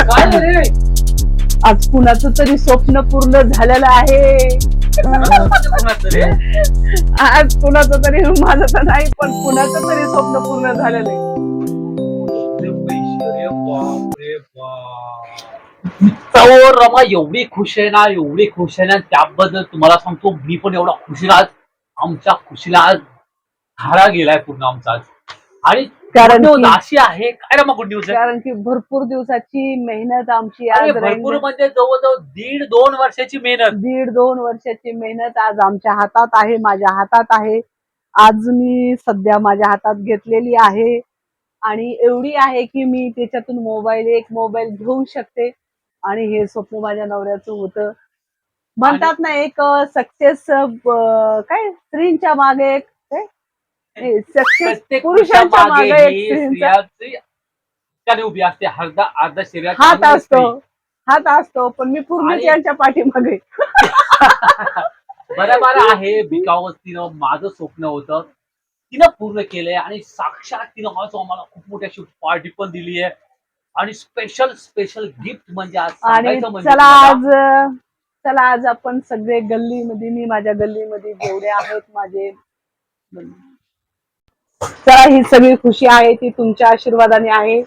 काय रे? आज कुणाचं तरी स्वप्न पूर्ण झालेलं आहे. कोणाचं रे? आज कुणाचं तरी, माझं तर नाही पण कुणाचं तरी स्वप्न पूर्ण झालेलं आहे. पैसे रे बाप रे बाप. तर रमा एवढी खुश आहे ना, एवढी खुश आहे ना, त्याबद्दल तुम्हाला सांगतो मी पण एवढा खुशी आज. आमच्या खुशीला आज धारा गेलाय पूर्ण आमचा आज. आणि कारण गुड न्यूज अशी आहे, काय रमा गुड न्यूज आहे? कारण की भरपूर दिवसाची मेहनत आमची अरे आज भरपूर म्हणजे जवळजवळ 1.5-2 वर्षाची मेहनत. 1.5-2 वर्षाची मेहनत आज आमच्या हातात आहे, माझ्या हातात आहे. आज मी सध्या माझ्या हातात घेतलेली आहे आणि एवढी आहे की मी त्याच्यातून एक मोबाईल घेऊ शकते. आणि हे स्वप्न माझ्या नवऱ्याचं होतं. म्हणतात ना एक सक्सेस, काय स्त्रीच्या मागे एक सक्सेस प्रत्येक पुरुषांच्या मागे एक स्त्रीचा स्त्रियाची त्याने उभी असते. अर्धा शरीरात हात असतो पण मी पूर्ण आणि- त्यांच्या पाठीमागे. बरोबर आहे. बिकॉज तिनं माझं स्वप्न होतं, तिनं पूर्ण केलंय आणि साक्षात तिनं आम्हाला खूप मोठी अशी पार्टी पण दिली आहे. आणि स्पेशल गिफ्ट म्हणजे आज आणि सांगायचं म्हणजे चला आज आपण सगळे गल्लीमध्ये, मी माझ्या गल्लीमध्ये जेवढे आहेत माझे, चला ही सगळी खुशी आहे ती तुमच्या आशीर्वादाने आहे.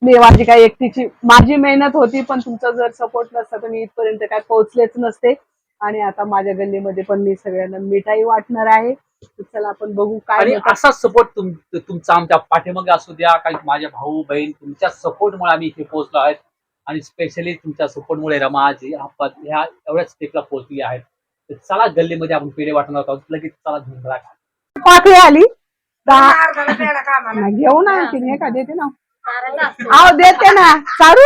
मी माझी काही एकटीची माझी मेहनत होती, पण तुमचा जर सपोर्ट नसता तर मी इथपर्यंत काय पोहोचलेच नसते. आणि आता माझ्या गल्लीमध्ये पण मी सगळ्यांना मिठाई वाटणार आहे. चला आपण बघू काय आणि होतं. असा सपोर्ट तुमचा आमच्या पाठीमागे असू द्या. काही माझे भाऊ बहीण तुमच्या सपोर्टमुळे आम्ही इथे पोहोचलो आहेत. आणि स्पेशली तुमच्या सपोर्टमुळे रमा आज ह्या एवढ्या स्टेपला पोहोचली आहेत. तर चला गल्लीमध्ये आपण पेढे वाटणार आहोत. लगेच चला धुंदळा खा. पाकळी आली घेऊन आणखी हे का देते ना, देते ना चारू.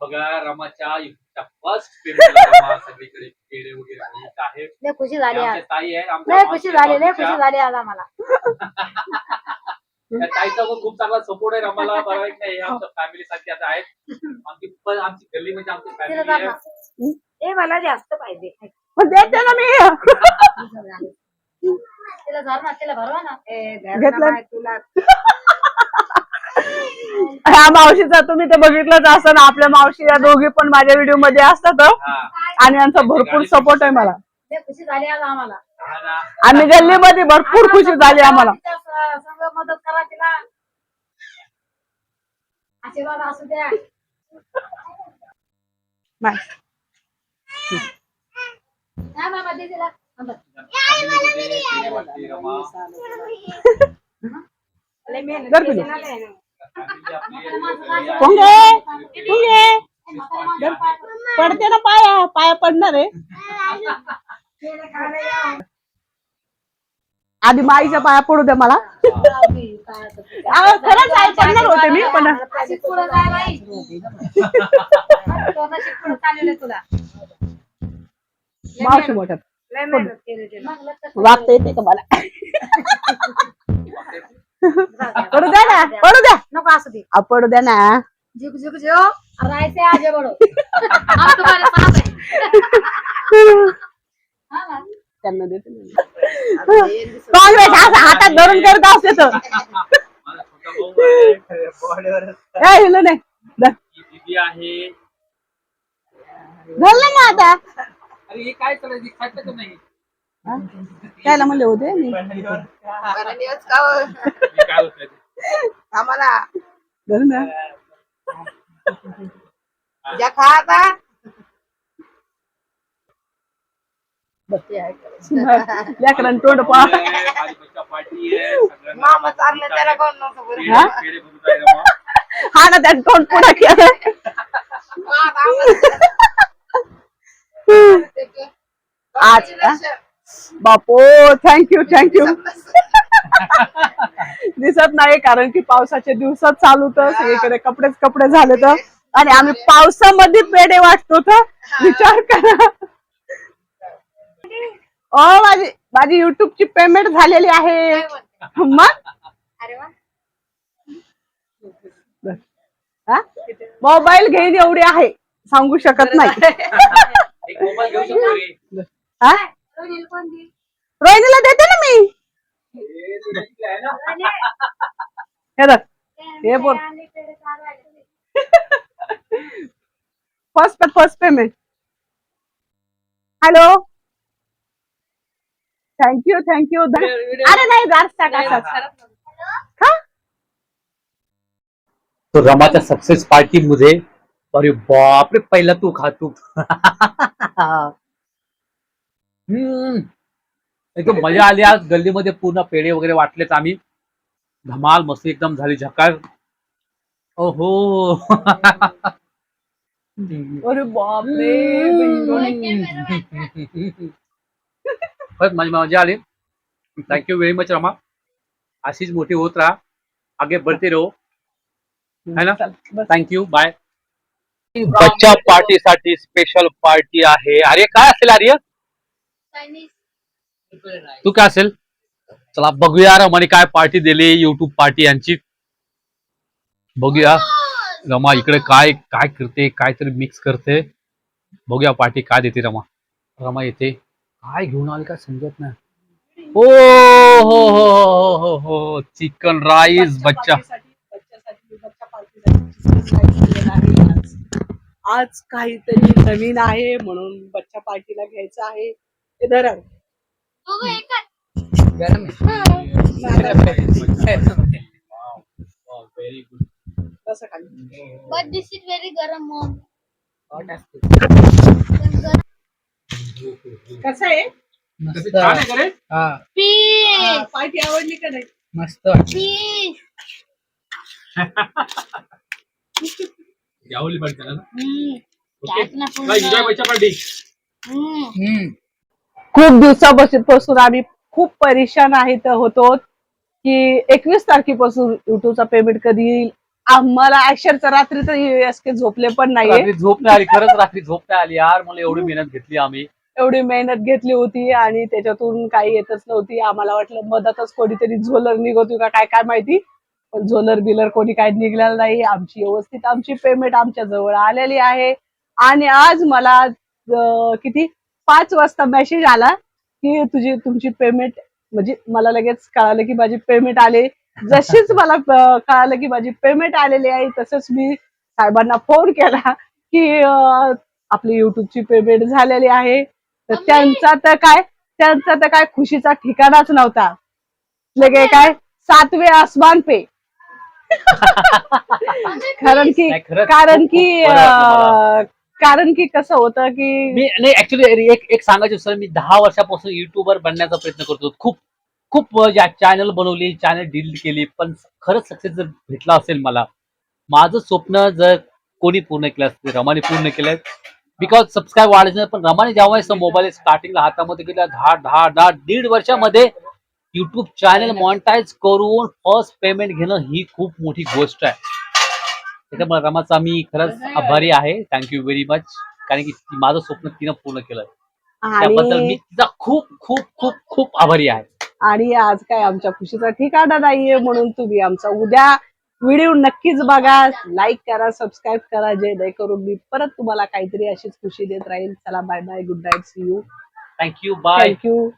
बघा रमाच्या फर्स्ट पेढे सगळीकडे पेढे वगैरे आणत आहे. लय खुशी झाली आज. आमच्या ताई आहे, लय खुशी झाली, लय खुशी झाली आज आम्हाला. त्या ताईचा पण खूप चांगला सपोर्ट आहे रमाला. बरोबर नाही, आमच्या फॅमिली साठी आता आहेत. आमची गल्ली म्हणजे आमची तिला फॅमिली धर आहे. ना. ए मला जास्त पाहिजे. देते ना मी. तिला धर ना, तिला भरवा ना. घेतलं तुला. ह्या मावशीचा तुम्ही ते बघितलंच असं ना, आपल्या मावशी या दोघी पण माझ्या व्हिडिओ मध्ये असतात आणि यांचा भरपूर सपोर्ट आहे मला. लय खुशी झाली आज आम्हाला. हा ना. आम्ही गल्लीमध्ये भरपूर खुशी झाली आम्हाला. तिच्या संग मदत करा तिला. आशीर्वाद असू द्या. नाही. हा मामा दे तिला. फॅमिलीमध्ये पेढे वाटते रमा. लय मेहनत धर केली तुझी. ना लय. पुंगे पुंगे पडते ना, पाया पडणार आहे. आधी माईच्या पाया पडू द्या मला. खरंच आई पडणार होते मी पण. अशी पुढं जाय बाई. तो नशीब पुढं चाललेलं आहे तुला. मावशी मोठ्यात लय मेहनत केली तिला. वागता येते का मला? पडू द्या ना, पडू द्या. नको असू दे. पडू द्या ना. झुक झुक जो रायसे आगे बढो. अब तुम्हारे साथ है. हा ना. त्यांना देते ना. काँग्रेस असं हातात धरून करत असते तर. माझा छोटा भाऊ आहे. ए, हिला नाही धर. ही दीदी आहे. धरलं ना आता. अरे हे काय करायचं, खायचं का नाही? हा? त्याला म्हणले होते मी. हे काय होत नाही. आम्हाला धर ना. ज्या खा आता लेकरांनी तोंड पा. माझी बच्चा पार्टी आहे. सगळ्यांना मामा चाललं त्याला कोण नव्हतं बरं. पेढे पेढे भरून जाईल रमा. हा ना, त्यात तोंड पुढे केलं. आज का? बापू थँक्यू दिसत नाही कारण की पावसाच्या दिवसात चालू तर सगळीकडे कपडे झाले तर. आणि आम्ही पावसामध्ये पेढे वाटतो तर विचार करा. माझी युट्यूबची पेमेंट झालेली आहे मग. अरे वा. मोबाईल घेईन एवढी आहे सांगू शकत नाही. एक मोबाईल घेऊ शकतो रे. हा? रोहिणीला कोण दी? रोहिणीला देते ना मी. हे तुझ्याकडे आहे ना? हे बघ हे बोल. आणि पेढे चालू आहे. First payment. Hello, thank you. अरे नाही, जास्त टाका असंच. का? तो रमाचा सक्सेस पार्टी मुझे, अरे बाप रे, पहिला तू खा तू. एकदम मजा आली आज. गल्लीमध्ये पूर्ण पेढे वगैरे वाटलेत आम्ही. धमाल मस्त एकदम झाली, झकाल. ओहो. अरे बापरे. खरंच माझी मजा आली. Thank you very much Rama. अशीच मोठी होत राहा, आगे बढ़ते रहो, है ना. Thank you, bye. बच्चा पार्टीसाठी स्पेशल पार्टी आहे. अरे काय असेल आर्य, तू काय असेल? चला बघूया रमाने काय पार्टी दिली. युट्यूब पार्टी यांची बघूया. रमा इकडे काय काय करते, काहीतरी मिक्स करते. बघूया पार्टी काय देते रमा. रमा येते, काय घेऊन आली काय समजत नाही. ओ हो हो हो हो हो, चिकन राईस. बच्चा आज काहीतरी नवीन आहे म्हणून बच्चा पार्टीला घ्यायचं आहे. इधर आहे. Very good. कसं खाली? But this is very garam, mom. कसं आहे? छान आहे का रे? Fish. पार्टी आवडली का नाही? Fish. यावली पार्टी झाला ना. That's not food. एन्जॉय बच्चा पार्टी. खूप दिवसापासून आम्ही खूप परेशान होतो की 21 तारखेपासून युट्यूबचा पेमेंट कधी येईल. आम्हाला अक्षरशः रात्री तर एसके झोपले पण नाहीये. रात्री झोप नाही आली, खरंच रात्री झोप नाही आली यार. मला एवढी मेहनत घेतली आम्ही. एवढी मेहनत घेतली होती आणि त्याच्यातून काही येतच नव्हती. आम्हाला वाटलं मधातच कोणीतरी झोलर निघतो का काय काय माहिती, पण झोलर बिलर कोणी काय निघलेलं नाही. आमची पेमेंट आमच्या जवळ आलेली आहे. आणि आज मला किती 5 वाजता मेसेज आला की तुमची पेमेंट, म्हणजे मला लगेच कळालं की माझी पेमेंट आले. जशीच मला कळालं की माझी पेमेंट आलेली आहे तसंच मी साहेबांना फोन केला की आपली युट्यूबची पेमेंट झालेली आहे. तर त्यांचा तर काय खुशीचा ठिकाणाच नव्हता. लगे काय 7वें आसमान पे. कारण की नाही, खरंच कारण खूप- की खूप बरं वाटलं मला. कारण की कसं होतं की मी नाही ऍक्च्युली एक सांगायचं सर, मी 10 वर्षापासून युट्यूबर बनण्याचा प्रयत्न करतो. खूप खूप चॅनल बनवली, चॅनल डिलीट केली, पण खरंच सक्सेस जर भेटला असेल मला, माझं स्वप्न जर कोणी पूर्ण केलं असतं, रमाने पूर्ण केलंय. बिकॉज सबस्क्राईब वाढायचं नाही, पण रमाने जेव्हा मोबाईल स्टार्टिंगला हातामध्ये घेतला, 1.5 वर्षामध्ये युट्यूब चॅनल मॉनिटाईज करून फर्स्ट पेमेंट घेणं ही खूप मोठी गोष्ट आहे. त्याच्यामुळे रमाचा मी खरंच आभारी आहे. Thank you very much. कारण की माझं स्वप्न तिनं पूर्ण केलं, त्याबद्दल मी तिचा खूप खूप खूप खूप आभारी आहे. आणि आज काय आमच्या खुशीचा ठिकाणा नाहीये, म्हणून तुम्ही आमचा उद्या व्हिडिओ नक्कीच बघा, लाईक करा, सबस्क्राईब करा, जेणेकरून मी परत तुम्हाला काहीतरी अशीच खुशी देत राहील. चला bye bye, good night, see you, thank you, bye. Thank you.